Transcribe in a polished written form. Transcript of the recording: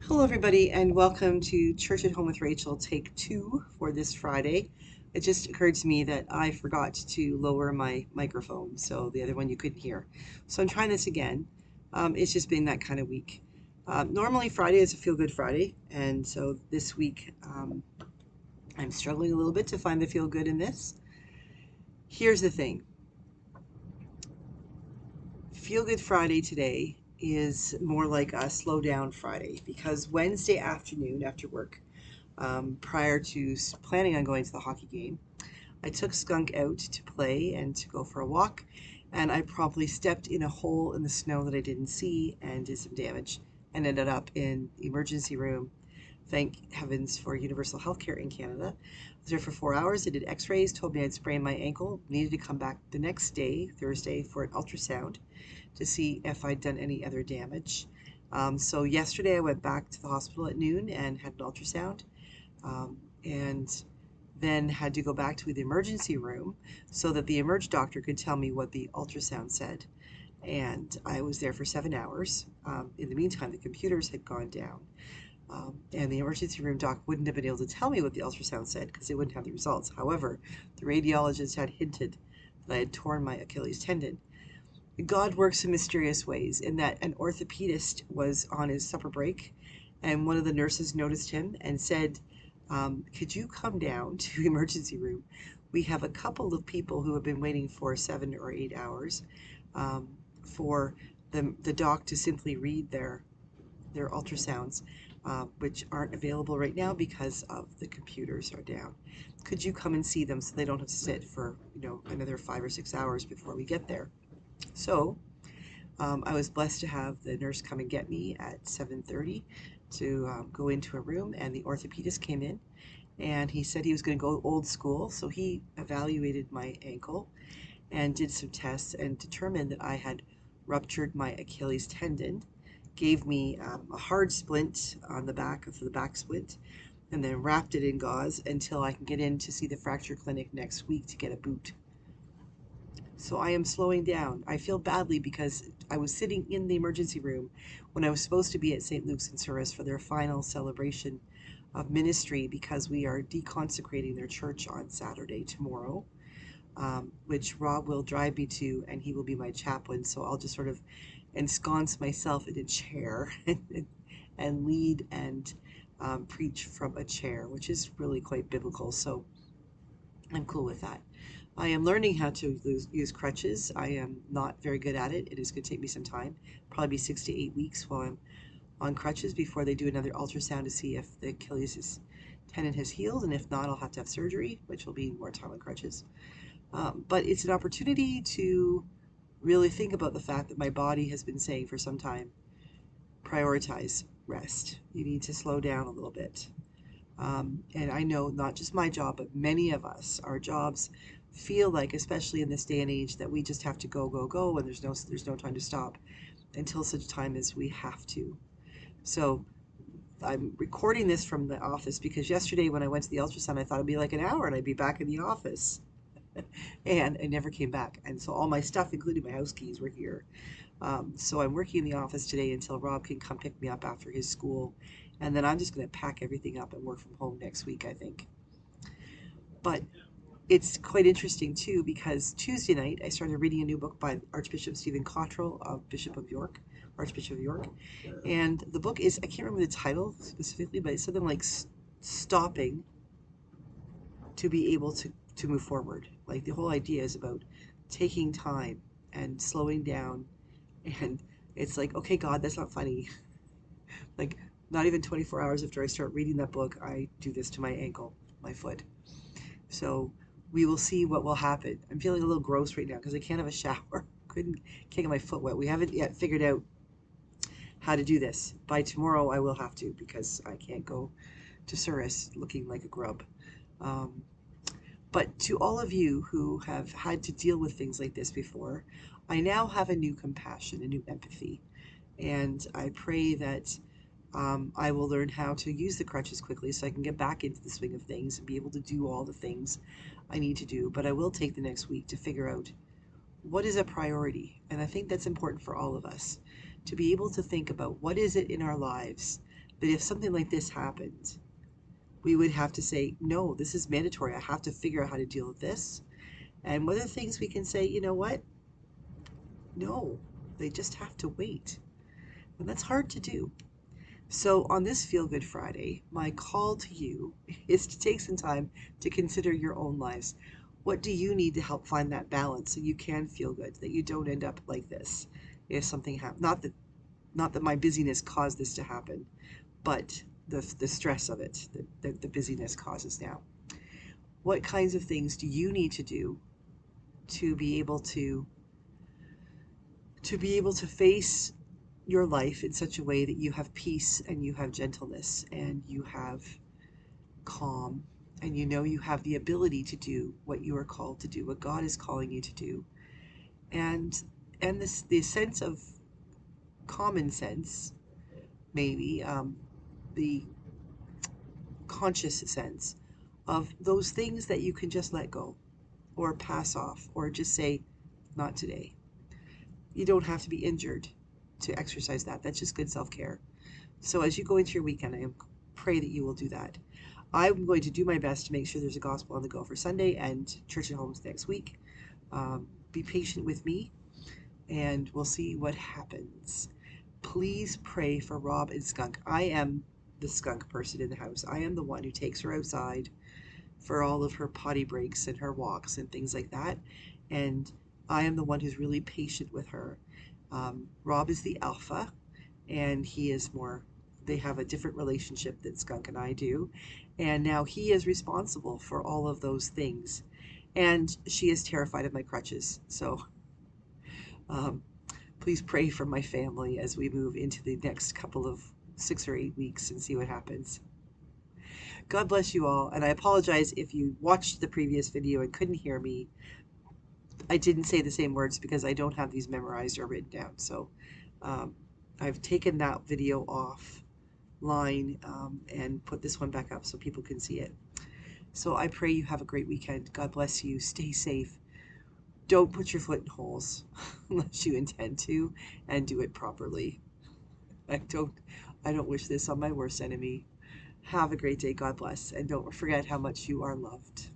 Hello, everybody, and welcome to Church at Home with Rachel, take two for this Friday. It just occurred to me that I forgot to lower my microphone, so the other one you couldn't hear. So I'm trying this again. It's just been that kind of week. Normally, Friday is a feel good Friday, and so this week I'm struggling a little bit to find the feel good in this. Here's the thing. Feel Good Friday today is more like a slow down Friday because Wednesday afternoon after work, prior to planning on going to the hockey game, I took Skunk out to play and to go for a walk, and I promptly stepped in a hole in the snow that I didn't see and did some damage and ended up in the emergency room. Thank heavens for universal healthcare in Canada. I was there for 4 hours. They did x-rays, told me I'd sprained my ankle, needed to come back the next day, Thursday, for an ultrasound to see if I'd done any other damage. So yesterday I went back to the hospital at noon and had an ultrasound, and then had to go back to the emergency room so that the emerge doctor could tell me what the ultrasound said. And I was there for 7 hours. In the meantime, the computers had gone down. And the emergency room doc wouldn't have been able to tell me what the ultrasound said because they wouldn't have the results. However, the radiologist had hinted that I had torn my Achilles tendon. God works in mysterious ways in that an orthopedist was on his supper break, and one of the nurses noticed him and said, could you come down to the emergency room? We have a couple of people who have been waiting for 7 or 8 hours um, for the doc to simply read their ultrasounds, which aren't available right now because of the computers are down. Could you come and see them so they don't have to sit for another 5 or 6 hours before we get there? So I was blessed to have the nurse come and get me at 7:30 to go into a room, and the orthopedist came in, and he said he was going to go old school. So he evaluated my ankle and did some tests and determined that I had ruptured my Achilles tendon, gave me a hard splint on the back of the back splint, and then wrapped it in gauze until I can get in to see the fracture clinic next week to get a boot. So I am slowing down. I feel badly because I was sitting in the emergency room when I was supposed to be at St. Luke's in Souris for their final celebration of ministry because we are deconsecrating their church on Saturday tomorrow, which Rob will drive me to, and he will be my chaplain. So I'll just sort of ensconce myself in a chair and lead and preach from a chair, which is really quite biblical. So I'm cool with that. I am learning how to use crutches. I am not very good at it. It is going to take me some time, probably be 6 to 8 weeks while I'm on crutches before they do another ultrasound to see if the Achilles tendon has healed, and if not, I'll have to have surgery, which will be more time on crutches. But it's an opportunity to really think about the fact that my body has been saying for some time, prioritize rest. You need to slow down a little bit. And I know not just my job, but many of us, our jobs feel like, especially in this day and age, that we just have to go, go, go, and there's no time to stop until such time as we have to. So I'm recording this from the office because yesterday when I went to the ultrasound, I thought it'd be like an hour and I'd be back in the office. And I never came back. And so all my stuff, including my house keys, were here. So I'm working in the office today until Rob can come pick me up after his school. And then I'm just going to pack everything up and work from home next week, I think. But it's quite interesting too because Tuesday night I started reading a new book by Archbishop Stephen Cottrell, Bishop of York, Archbishop of York. And the book is, I can't remember the title specifically, but it's something like Stopping to be able to move forward. Like the whole idea is about taking time and slowing down. And it's like, okay, God, that's not funny. Like, not even 24 hours after I start reading that book, I do this to my ankle, my foot. So we will see what will happen. I'm feeling a little gross right now because I can't have a shower. Can't get my foot wet. We haven't yet figured out how to do this. By tomorrow, I will have to because I can't go to Souris looking like a grub. Um, but to all of you who have had to deal with things like this before, I now have a new compassion, a new empathy. And I pray that I will learn how to use the crutches quickly so I can get back into the swing of things and be able to do all the things I need to do. But I will take the next week to figure out what is a priority. And I think that's important for all of us to be able to think about what is it in our lives that if something like this happened, we would have to say, no, this is mandatory. I have to figure out how to deal with this. And what are the things we can say, you know what? No, they just have to wait. And that's hard to do. So, on this Feel Good Friday, my call to you is to take some time to consider your own lives. What do you need to help find that balance so you can feel good, that you don't end up like this if something happens? Not that my busyness caused this to happen, but the stress of it that the busyness causes now. What kinds of things do you need to do to be able to face your life in such a way that you have peace and you have gentleness and you have calm and you know you have the ability to do what you are called to do, what God is calling you to do, and this the sense of common sense, maybe the conscious sense of those things that you can just let go or pass off or just say, not today. You don't have to be injured to exercise that. That's just good self-care. So as you go into your weekend, I pray that you will do that. I'm going to do my best to make sure there's a gospel on the go for Sunday and church at homes next week. Be patient with me, and we'll see what happens. Please pray for Rob and Skunk. I am the skunk person in the house. I am the one who takes her outside for all of her potty breaks and her walks and things like that. And I am the one who's really patient with her. Rob is the alpha, and he is more, they have a different relationship than Skunk and I do. And now he is responsible for all of those things. And she is terrified of my crutches. So um, please pray for my family as we move into the next couple of 6 or 8 weeks and see what happens. God bless you all. And I apologize if you watched the previous video and couldn't hear me. I didn't say the same words because I don't have these memorized or written down. So um, I've taken that video offline and put this one back up so people can see it. So I pray you have a great weekend. God bless you. Stay safe. Don't put your foot in holes unless you intend to, and do it properly. I don't wish this on my worst enemy. Have a great day. God bless. And don't forget how much you are loved.